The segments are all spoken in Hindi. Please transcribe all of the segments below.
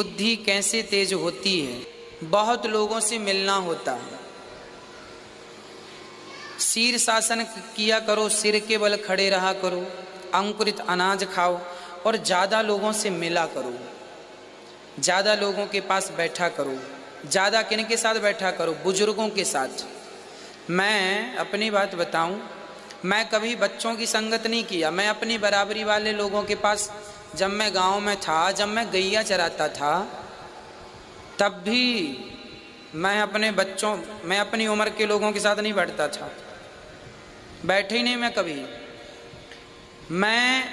बुद्धि कैसे तेज होती है? बहुत लोगों से मिलना होता है। शीर्षासन किया करो, सिर के बल खड़े रहा करो, अंकुरित अनाज खाओ और ज़्यादा लोगों से मिला करो, ज़्यादा लोगों के पास बैठा करो। ज़्यादा किन के साथ बैठा करो? बुजुर्गों के साथ। मैं अपनी बात बताऊं, मैं कभी बच्चों की संगत नहीं किया। मैं अपनी बराबरी वाले लोगों के पास, जब मैं गांव में था, जब मैं गैया चराता था, तब भी मैं अपनी उम्र के लोगों के साथ नहीं बैठता था। बैठे ही नहीं मैं कभी। मैं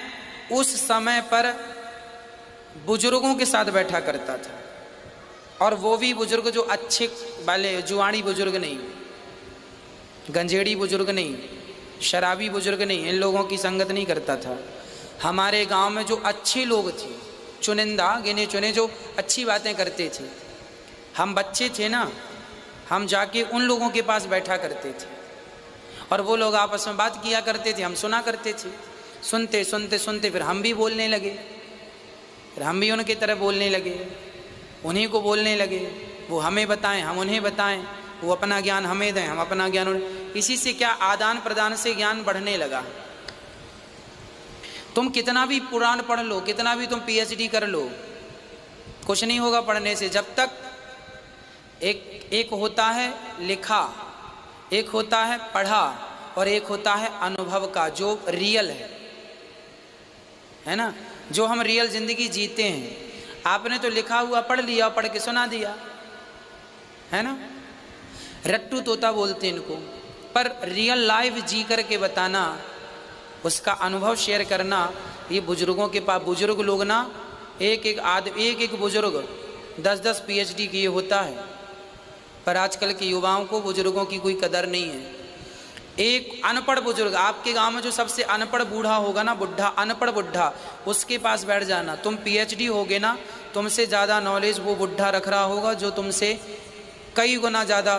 उस समय पर बुजुर्गों के साथ बैठा करता था, और वो भी बुजुर्ग जो अच्छे वाले, जुआड़ी बुजुर्ग नहीं, गंजेड़ी बुजुर्ग नहीं, शराबी बुजुर्ग नहीं, इन लोगों की संगत नहीं करता था। हमारे गांव में जो अच्छे लोग थे, चुनिंदा गिने चुने, जो अच्छी बातें करते थे, हम बच्चे थे ना, हम जाके उन लोगों के पास बैठा करते थे, और वो लोग आपस में बात किया करते थे, हम सुना करते थे। सुनते सुनते सुनते फिर हम भी बोलने लगे, फिर हम भी उनकी तरह बोलने लगे, उन्हीं को बोलने लगे। वो हमें बताएं, हम उन्हें बताएं, वो अपना ज्ञान हमें दें, हम अपना ज्ञान उन्हें। इसी से क्या, आदान प्रदान से ज्ञान बढ़ने लगा। तुम कितना भी पुराण पढ़ लो, कितना भी तुम पीएचडी कर लो, कुछ नहीं होगा पढ़ने से, जब तक एक होता है लिखा, एक होता है पढ़ा, और एक होता है अनुभव का, जो रियल है ना, जो हम रियल जिंदगी जीते हैं। आपने तो लिखा हुआ पढ़ लिया, पढ़ के सुना दिया, है ना, रट्टू तोता बोलते हैं इनको। पर रियल लाइफ जी करके बताना, उसका अनुभव शेयर करना, ये बुजुर्गों के पास, बुजुर्ग लोग ना, एक बुजुर्ग 10-10 पीएचडी किए होता है, पर आजकल के युवाओं को बुजुर्गों की कोई कदर नहीं है। एक अनपढ़ बुजुर्ग, आपके गांव में जो सबसे अनपढ़ बूढ़ा होगा ना, बुढ़ा, अनपढ़ बुढ़ा, उसके पास बैठ जाना। तुम पीएचडी होगे ना, तुमसे ज़्यादा नॉलेज वो बुढ़ा रख रहा होगा, जो तुमसे कई गुना ज़्यादा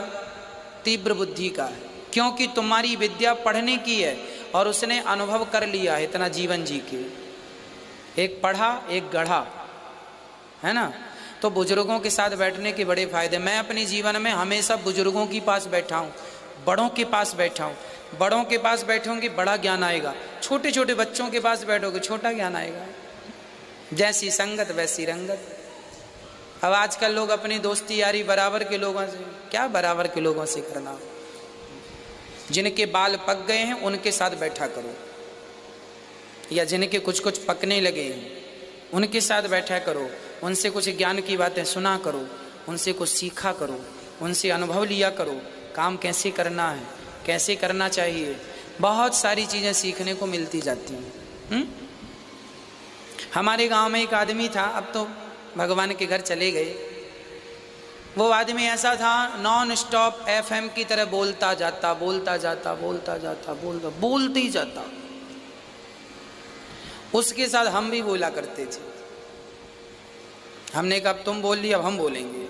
तीव्र बुद्धि का है, क्योंकि तुम्हारी विद्या पढ़ने की है और उसने अनुभव कर लिया है इतना जीवन जी के। एक पढ़ा, एक गढ़ा, है ना। तो बुजुर्गों के साथ बैठने के बड़े फायदे। मैं अपने जीवन में हमेशा बुजुर्गों के पास बैठा हूँ, बड़ों के पास बैठा हूँ। बड़ों के पास बैठोगे बड़ा ज्ञान आएगा, छोटे छोटे बच्चों के पास बैठोगे छोटा ज्ञान आएगा। जैसी संगत वैसी रंगत। अब आजकल लोग अपनी दोस्ती यारी बराबर के लोगों से, क्या बराबर के लोगों से करना, जिनके बाल पक गए हैं उनके साथ बैठा करो, या जिनके कुछ कुछ पकने लगे हैं उनके साथ बैठा करो, उनसे कुछ ज्ञान की बातें सुना करो, उनसे कुछ सीखा करो, उनसे अनुभव लिया करो, काम कैसे करना है, कैसे करना चाहिए। बहुत सारी चीज़ें सीखने को मिलती जाती हैं। हमारे गांव में एक आदमी था, अब तो भगवान के घर चले गए। वो आदमी ऐसा था, नॉन स्टॉप एफएम की तरह बोलता जाता, बोलता जाता, बोलता जाता, बोलते ही जाता। उसके साथ हम भी बोला करते थे। हमने कहा अब तुम बोल लिया, अब हम बोलेंगे।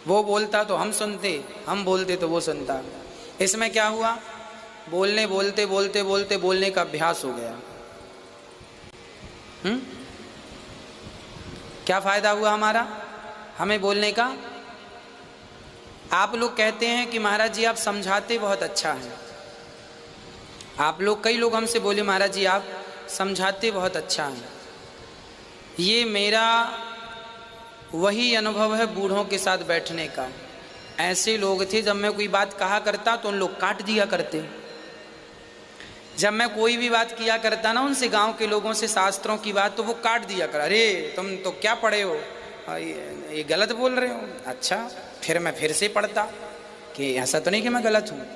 वो बोलता तो हम सुनते, हम बोलते तो वो सुनता। इसमें क्या हुआ, बोलने बोलते बोलते बोलते बोलने का अभ्यास हो गया। क्या फायदा हुआ हमारा, हमें बोलने का। आप लोग कहते हैं कि महाराज जी आप समझाते बहुत अच्छा है। आप लोग, कई लोग हमसे बोले महाराज जी आप समझाते बहुत अच्छा है। ये मेरा वही अनुभव है बूढ़ों के साथ बैठने का। ऐसे लोग थे, जब मैं कोई बात कहा करता तो उन लोग काट दिया करते। जब मैं कोई भी बात किया करता ना उनसे, गांव के लोगों से, शास्त्रों की बात, तो वो काट दिया कर, अरे तुम तो क्या पढ़े हो, ये गलत बोल रहे हो। अच्छा, फिर मैं फिर से पढ़ता कि ऐसा तो नहीं कि मैं गलत हूँ।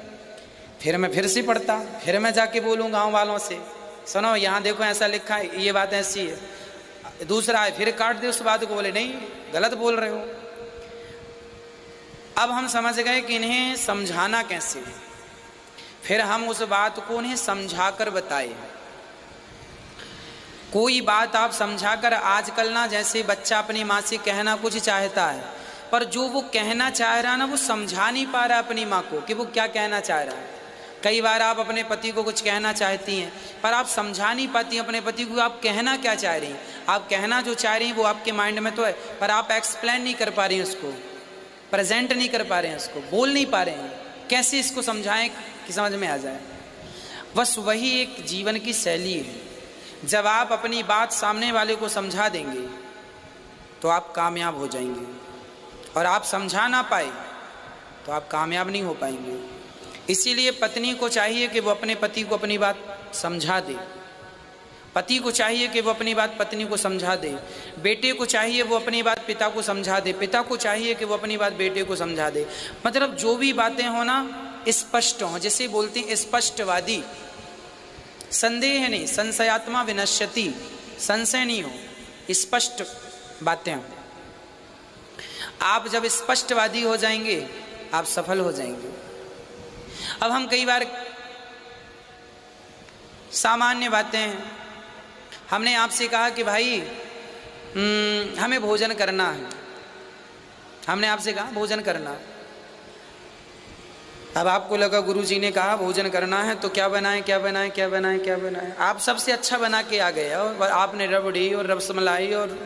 फिर मैं फिर से पढ़ता, फिर मैं जाके बोलूँ गाँव वालों से, सुनो यहाँ देखो ऐसा लिखा है, ये बात ऐसी है। दूसरा है, फिर काट दे उस बात को, बोले नहीं गलत बोल रहे हो। अब हम समझ गए कि इन्हें समझाना कैसे है। फिर हम उस बात को उन्हें समझाकर बताए। कोई बात आप समझाकर, आजकल ना जैसे बच्चा अपनी माँ से कहना कुछ चाहता है, पर जो वो कहना चाह रहा है ना, वो समझा नहीं पा रहा अपनी माँ को कि वो क्या कहना चाह रहा है। कई बार आप अपने पति को कुछ कहना चाहती हैं पर आप समझा नहीं पाती अपने पति को आप कहना क्या चाह रही हैं। आप कहना जो चाह रही हैं वो आपके माइंड में तो है पर आप एक्सप्लेन नहीं कर पा रही हैं, उसको प्रेजेंट नहीं कर पा रहे हैं, उसको बोल नहीं पा रहे हैं। कैसे इसको समझाएं कि समझ में आ जाए। बस वही एक जीवन की शैली है। जब आप अपनी बात सामने वाले को समझा देंगे तो आप कामयाब हो जाएंगे, और आप समझा ना पाए तो आप कामयाब नहीं हो पाएंगे। इसीलिए पत्नी को चाहिए कि वो अपने पति को अपनी बात समझा दे, पति को चाहिए कि वो अपनी बात पत्नी को समझा दे, बेटे को चाहिए वो अपनी बात पिता को समझा दे, पिता को चाहिए कि वो अपनी बात बेटे को समझा दे। मतलब जो भी बातें हो ना स्पष्ट हो, जैसे बोलते हैं स्पष्टवादी, संदेह नहीं, संशयात्मा विनश्यति, संशय नहीं हो, स्पष्ट बातें हो। आप जब स्पष्टवादी हो जाएंगे आप सफल हो जाएंगे। अब हम कई बार सामान्य बातें हैं, हमने आपसे कहा कि भाई हमें भोजन करना है, हमने आपसे कहा भोजन करना है। अब आपको लगा गुरुजी ने कहा भोजन करना है तो क्या बनाएं क्या बनाएं क्या बनाएं क्या बनाएं। आप सबसे अच्छा बना के आ गए और आपने रबड़ी और रसमलाई और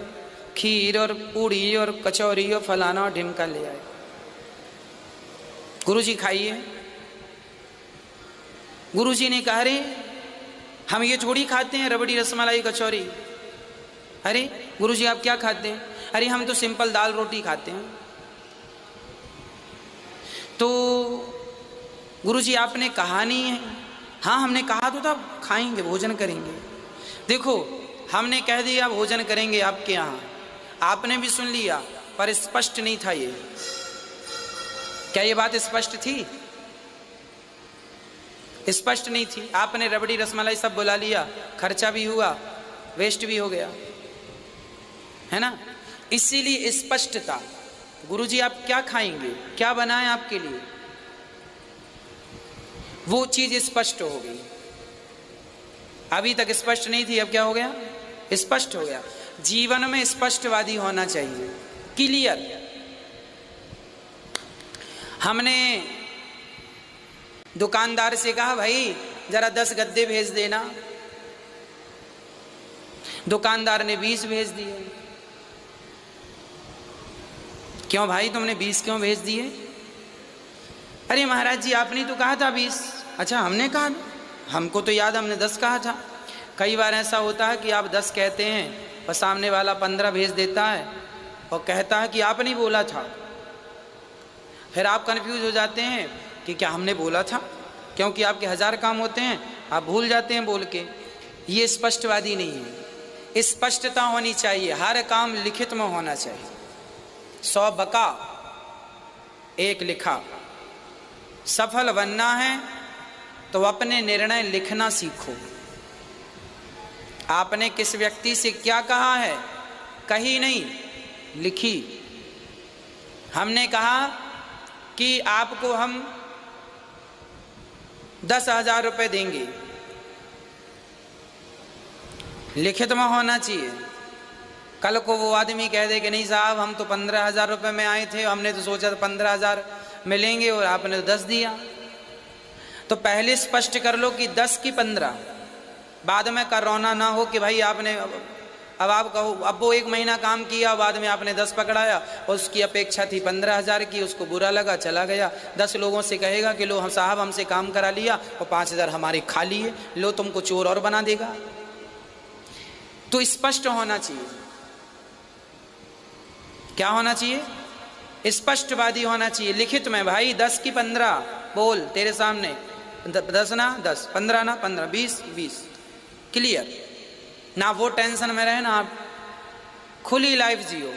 खीर और पूड़ी और कचौरी और फलाना और ढिमका ले आए। गुरुजी खाइए। गुरुजी ने कहा अरे हम ये थोड़ी खाते हैं रबड़ी रसमलाई कचौरी। अरे गुरुजी आप क्या खाते हैं? अरे हम तो सिंपल दाल रोटी खाते हैं। तो गुरुजी आपने कहा नहीं है। हाँ हमने कहा तो था खाएंगे भोजन करेंगे। देखो हमने कह दिया भोजन करेंगे आपके यहाँ, आपने भी सुन लिया पर स्पष्ट नहीं था ये। क्या ये बात स्पष्ट थी? स्पष्ट नहीं थी। आपने रबड़ी रसमलाई सब बुला लिया, खर्चा भी हुआ, वेस्ट भी हो गया, है ना। इसीलिए स्पष्टता। गुरुजी आप क्या खाएंगे, क्या बनाएं आपके लिए, वो चीज स्पष्ट हो गई। अभी तक स्पष्ट नहीं थी, अब क्या हो गया? स्पष्ट हो गया। जीवन में स्पष्टवादी होना चाहिए, क्लियर। हमने दुकानदार से कहा भाई जरा 10 गद्दे भेज देना, दुकानदार ने 20 भेज दिए। क्यों भाई तुमने 20 क्यों भेज दिए? अरे महाराज जी आपने तो कहा था 20। अच्छा हमने कहा, हमको तो याद हमने 10 कहा था। कई बार ऐसा होता है कि आप 10 कहते हैं और सामने वाला 15 भेज देता है और कहता है कि आपने बोला था। फिर आप कंफ्यूज हो जाते हैं कि क्या हमने बोला था, क्योंकि आपके 1000 काम होते हैं, आप भूल जाते हैं बोल के। ये स्पष्टवादी नहीं है। स्पष्टता होनी चाहिए, हर काम लिखित में होना चाहिए। 100 बका 1 लिखा। सफल बनना है तो अपने निर्णय लिखना सीखो। आपने किस व्यक्ति से क्या कहा है, कही नहीं, लिखी। हमने कहा कि आपको हम 10,000 रुपये देंगे, लिखित में होना चाहिए। कल को वो आदमी कह दे कि नहीं साहब हम तो 15,000 रुपये में आए थे, हमने तो सोचा था 15,000 मिलेंगे और आपने तो 10 दिया। तो पहले स्पष्ट कर लो कि 10 की 15, बाद में करौना ना हो कि भाई आपने, अब आप कहो अब वो 1 महीना काम किया, बाद में आपने 10 पकड़ाया और उसकी अपेक्षा थी 15,000 की, उसको बुरा लगा चला गया। 10 लोगों से कहेगा कि लो हम साहब हमसे काम करा लिया और 5,000 हमारे खा लिए, लो तुमको चोर और बना देगा। तो स्पष्ट होना चाहिए। क्या होना चाहिए? स्पष्टवादी होना चाहिए, लिखित में। भाई 10 की 15 बोल तेरे सामने, 10 ना 10, 15 ना 15, 20 20, क्लियर ना। वो टेंशन में रहे ना, आप खुली लाइफ जियो,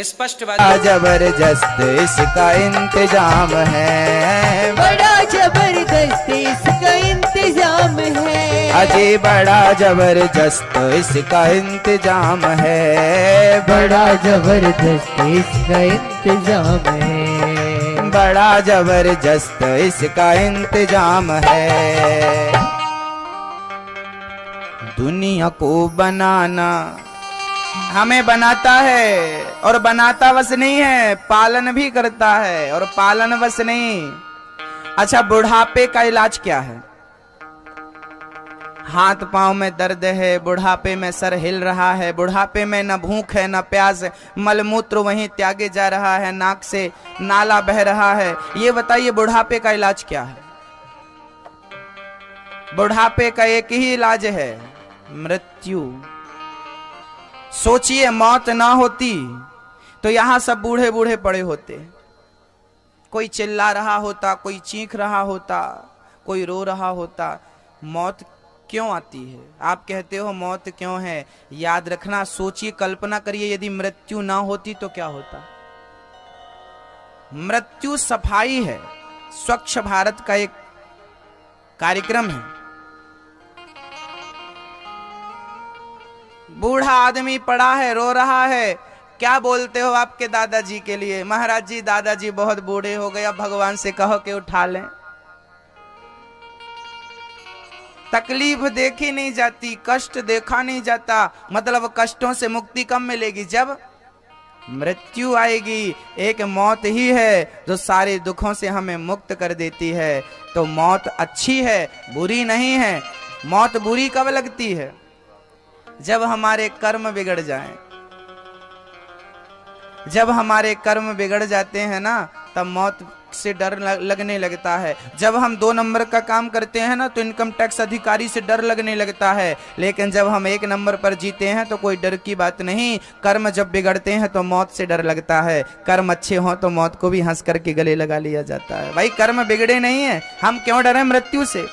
स्पष्टवादी। जबरदस्त इसका इंतजाम है, बड़ा जबरदस्त इसका इंतजाम है। अजी बड़ा जबरदस्त इसका इंतजाम है, बड़ा जबरदस्त इसका इंतजाम है। बड़ा जबरदस्त इसका इंतजाम है। दुनिया को बनाना हमें बनाता है, और बनाता बस नहीं है, पालन भी करता है। और पालन बस नहीं, अच्छा, बुढ़ापे का इलाज क्या है? हाथ पांव में दर्द है, बुढ़ापे में सर हिल रहा है, बुढ़ापे में न भूख है न प्यास है, मलमूत्र वहीं त्यागे जा रहा है, नाक से नाला बह रहा है। ये बताइए बुढ़ापे का इलाज क्या है? बुढ़ापे का एक ही इलाज है, मृत्यु। सोचिए, मौत ना होती तो यहां सब बूढ़े बूढ़े पड़े होते। कोई चिल्ला रहा होता, कोई चीख रहा होता, कोई रो रहा होता। मौत क्यों आती है? आप कहते हो मौत क्यों है? याद रखना, सोचिए, कल्पना करिए, यदि मृत्यु ना होती तो क्या होता। मृत्यु सफाई है, स्वच्छ भारत का एक कार्यक्रम है। बूढ़ा आदमी पड़ा है, रो रहा है, क्या बोलते हो आपके दादाजी के लिए? महाराज जी, दादाजी बहुत बूढ़े हो गए, अब भगवान से कहो कि उठा लें। तकलीफ देखी नहीं जाती, कष्ट देखा नहीं जाता, मतलब कष्टों से मुक्ति कब मिलेगी? जब मृत्यु आएगी। एक मौत ही है जो सारे दुखों से हमें मुक्त कर देती है। तो मौत अच्छी है, बुरी नहीं है। मौत बुरी कब लगती है? जब हमारे कर्म बिगड़ जाएं। जब हमारे कर्म बिगड़ जाते हैं ना, तब मौत से डर लगने लगता है। जब हम 2 नंबर का काम करते हैं ना, तो इनकम टैक्स अधिकारी से डर लगने लगता है। लेकिन जब हम 1 नंबर पर जीते हैं तो कोई डर की बात नहीं। कर्म जब बिगड़ते हैं तो मौत से डर लगता है। कर्म अच्छे हों तो मौत को भी हंस करके गले लगा लिया जाता है। भाई, कर्म बिगड़े नहीं है, हम क्यों डरे मृत्यु से?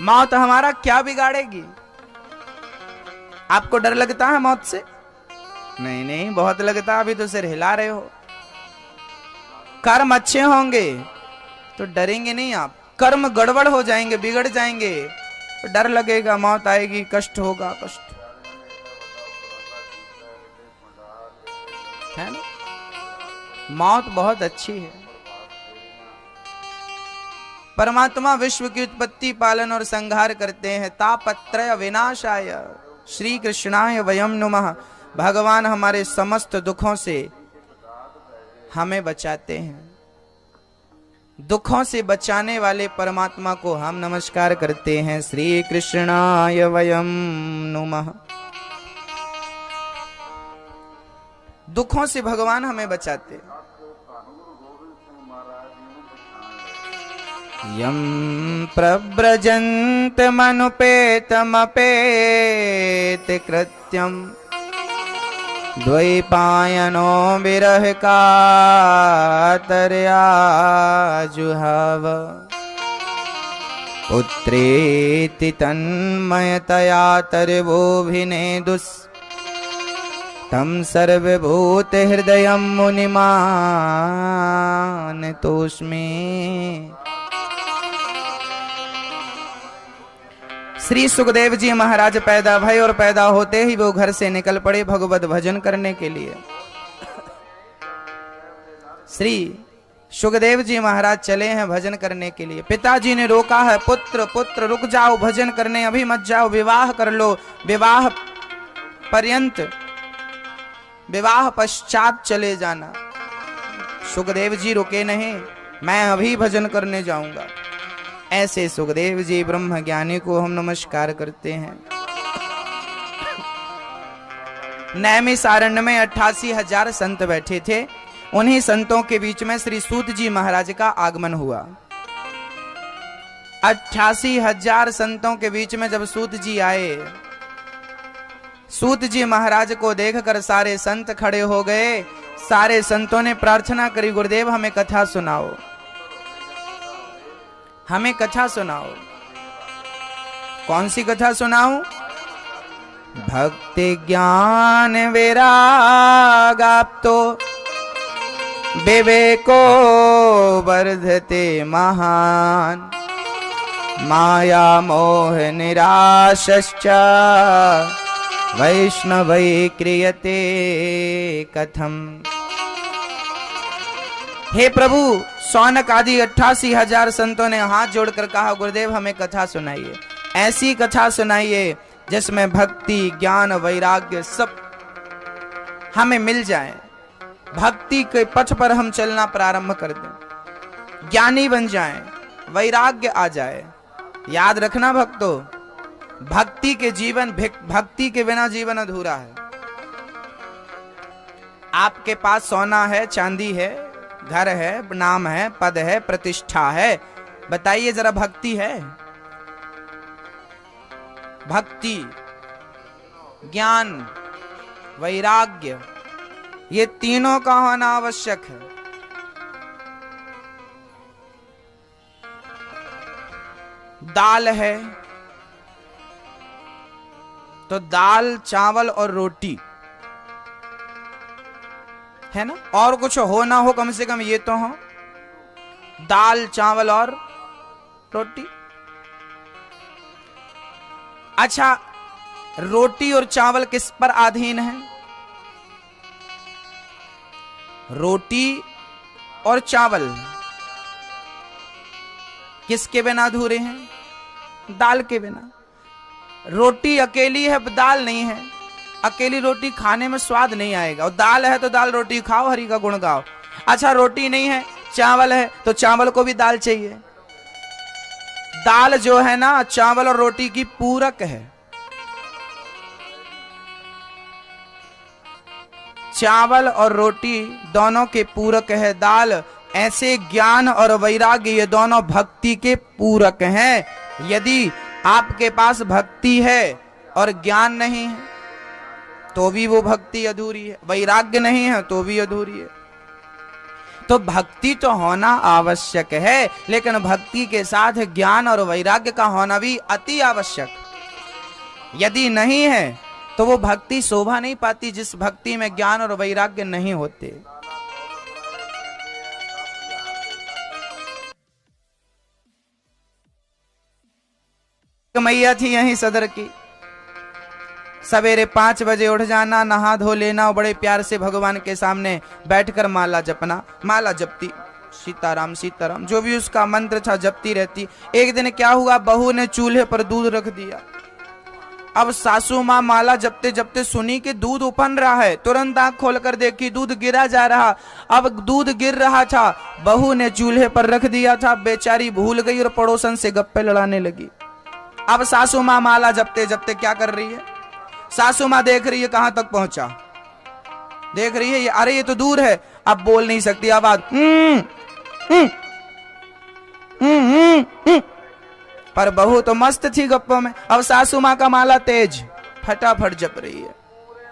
मौत हमारा क्या बिगाड़ेगी? आपको डर लगता है मौत से? नहीं नहीं, बहुत लगता। अभी तो सिर हिला रहे हो। कर्म अच्छे होंगे तो डरेंगे नहीं आप। कर्म गड़बड़ हो जाएंगे, बिगड़ जाएंगे तो डर लगेगा, मौत आएगी, कष्ट होगा, कष्ट है ना। मौत बहुत अच्छी है। परमात्मा विश्व की उत्पत्ति, पालन और संहार करते हैं। तापत्रय विनाशाय श्री कृष्णाय वयम नुमः। भगवान हमारे समस्त दुखों से हमें बचाते हैं। दुखों से बचाने वाले परमात्मा को हम नमस्कार करते हैं। श्री कृष्णाय वयम नुमः। दुखों से भगवान हमें बचाते हैं। यम प्रव्रजन्त मनुपेतमपेत कृत्यम द्वैपायनो विरह कातर्या जुहाव पुत्रेति तन्मयतया तर्वोभिनेदुस् तम सर्वभूत हृदयं मुनिमानतोऽस्मि। श्री सुखदेव जी महाराज पैदा भय और पैदा होते ही वो घर से निकल पड़े भगवत भजन करने के लिए। श्री सुखदेव जी महाराज चले हैं भजन करने के लिए। पिताजी ने रोका है, पुत्र पुत्र रुक जाओ, भजन करने अभी मत जाओ, विवाह कर लो, विवाह पर्यंत, विवाह पश्चात चले जाना। सुखदेव जी रुके नहीं, मैं अभी भजन करने जाऊंगा। ऐसे सुखदेव जी ब्रह्म ज्ञानी को हम नमस्कार करते हैं। नैमिषारण्य में 88,000 संत बैठे थे। उन्हीं संतों के बीच में श्री सूत जी महाराज का आगमन हुआ। 88,000 संतों के बीच में जब सूत जी आए, सूत जी महाराज को देखकर सारे संत खड़े हो गए। सारे संतों ने प्रार्थना करी, गुरुदेव हमें कथा सुनाओ, हमें कथा सुनाओ। कौन सी कथा सुनाऊं? भक्ति ज्ञान वैरागाप्तो विवेको वर्धते महान माया मोह निराशश्च वैष्णवै क्रियते कथम। हे प्रभु, सौनक आदि 88,000 संतों ने हाथ जोड़कर कहा, गुरुदेव हमें कथा सुनाइए, ऐसी कथा सुनाइए जिसमें भक्ति ज्ञान वैराग्य सब हमें मिल जाए, भक्ति के पथ पर हम चलना प्रारंभ कर दें। ज्ञानी बन जाएं, वैराग्य आ जाए। याद रखना भक्तों, भक्ति के बिना जीवन अधूरा है। आपके पास सोना है, चांदी है, घर है, नाम है, पद है, प्रतिष्ठा है, बताइए जरा भक्ति है? भक्ति, ज्ञान, वैराग्य, ये तीनों का होना आवश्यक है। दाल है तो दाल, चावल और रोटी है ना, और कुछ हो ना हो कम से कम ये तो हो, दाल, चावल और रोटी। अच्छा, रोटी और चावल किस पर अधीन है? रोटी और चावल किसके बिना अधूरे हैं? दाल के बिना। रोटी अकेली है, दाल नहीं है। अकेली रोटी खाने में स्वाद नहीं आएगा, और दाल है तो दाल रोटी खाओ, हरि का गुण गाओ। अच्छा, रोटी नहीं है, चावल है, तो चावल को भी दाल चाहिए। दाल जो है ना, चावल और रोटी की पूरक है। चावल और रोटी दोनों के पूरक है दाल। ऐसे ज्ञान और वैराग्य ये दोनों भक्ति के पूरक हैं। यदि आपके पास भक्ति है और ज्ञान नहीं है तो भी वो भक्ति अधूरी है, वैराग्य नहीं है तो भी अधूरी है। तो भक्ति तो होना आवश्यक है, लेकिन भक्ति के साथ ज्ञान और वैराग्य का होना भी अति आवश्यक। यदि नहीं है तो वो भक्ति शोभा नहीं पाती, जिस भक्ति में ज्ञान और वैराग्य नहीं होते। मैया थी यहीं सदर की, सवेरे 5 बजे उठ जाना, नहा धो लेना और बड़े प्यार से भगवान के सामने बैठकर माला जपना। माला जपती, सीताराम सीताराम, जो भी उसका मंत्र था जपती रहती। एक दिन क्या हुआ, बहू ने चूल्हे पर दूध रख दिया। अब सासू माँ माला जपते जपते सुनी कि दूध उफन रहा है, तुरंत आंख खोलकर देखी, दूध गिरा जा रहा। अब दूध गिर रहा था, बहू ने चूल्हे पर रख दिया था, बेचारी भूल गई और पड़ोसन से गप्पे लड़ाने लगी। अब सासू माँ माला जपते जपते क्या कर रही है, सासू माँ देख रही है कहां तक पहुंचा, देख रही है ये, अरे ये तो दूर है। अब बोल नहीं सकती, आवाज पर बहू तो मस्त थी गप्पों में। अब सासू माँ का माला तेज, फटाफट जप रही है।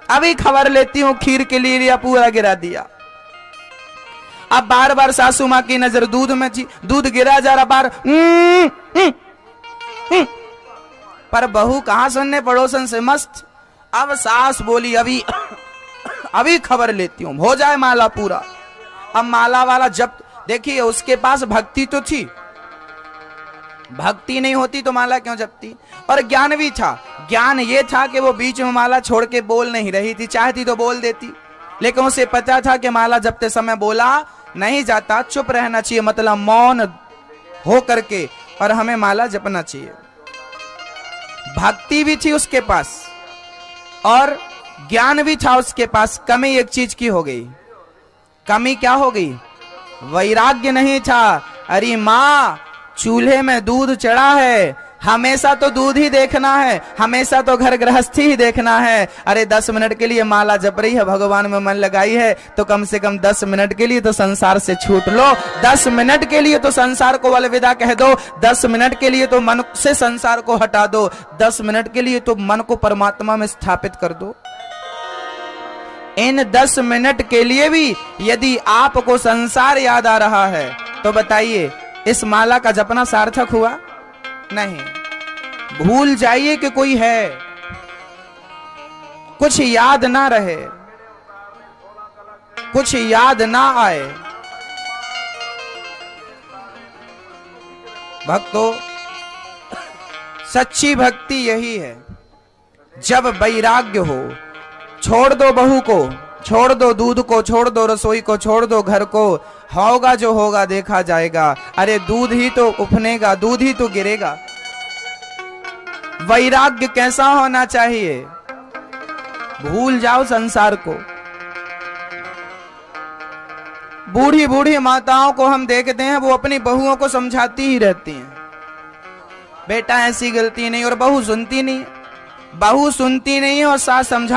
अभी खबर लेती हूँ, खीर के लिए लिया, पूरा गिरा दिया। अब बार बार सासू माँ की नजर दूध में थी, दूध गिरा जा रहा, बार पर बहू कहां सुनने, पड़ोसन से मस्त। अब सास बोली, अभी खबर लेती हूं, हो जाए माला पूरा। अब माला वाला जब देखिए, उसके पास भक्ति तो थी, भक्ति नहीं होती तो माला क्यों जपती। और ज्ञान भी था, ज्ञान ये था कि वो बीच में माला छोड़ के बोल नहीं रही थी, चाहती तो बोल देती, लेकिन उसे पता था कि माला जपते समय बोला नहीं जाता, चुप रहना चाहिए, मतलब मौन हो करके, और हमें माला जपना चाहिए। भक्ति भी थी उसके पास और ज्ञान भी था उसके पास। कमी एक चीज की हो गई, कमी क्या हो गई, वैराग्य नहीं था। अरे माँ, चूल्हे में दूध चढ़ा है, हमेशा तो दूध ही देखना है, हमेशा तो घर गृहस्थी ही देखना है। अरे 10 मिनट के लिए माला जप रही है, भगवान में मन लगाई है, तो कम से कम 10 मिनट के लिए तो संसार से छूट लो, 10 मिनट के लिए तो संसार को अलविदा कह दो, 10 मिनट के लिए तो मन से संसार को हटा दो, 10 मिनट के लिए तो मन को परमात्मा में स्थापित कर दो। इन 10 मिनट के लिए भी यदि आपको संसार याद आ रहा है तो बताइए, इस माला का जपना सार्थक हुआ? नहीं। भूल जाइए कि कोई है, कुछ याद ना रहे, कुछ याद ना आए। भक्तों, सच्ची भक्ति यही है, जब वैराग्य हो। छोड़ दो बहू को, छोड़ दो दूध को, छोड़ दो रसोई को, छोड़ दो घर को, होगा जो होगा देखा जाएगा। अरे दूध ही तो उफनेगा, दूध ही तो गिरेगा। वैराग्य कैसा होना चाहिए, भूल जाओ संसार को, बूढ़ी बूढ़ी माताओं को हम देखते हैं, वो अपनी बहुओं को समझाती ही रहती हैं, बेटा ऐसी गलती नहीं, और बहू सुनती नहीं है, बहू सुनती नहीं है और सास समझा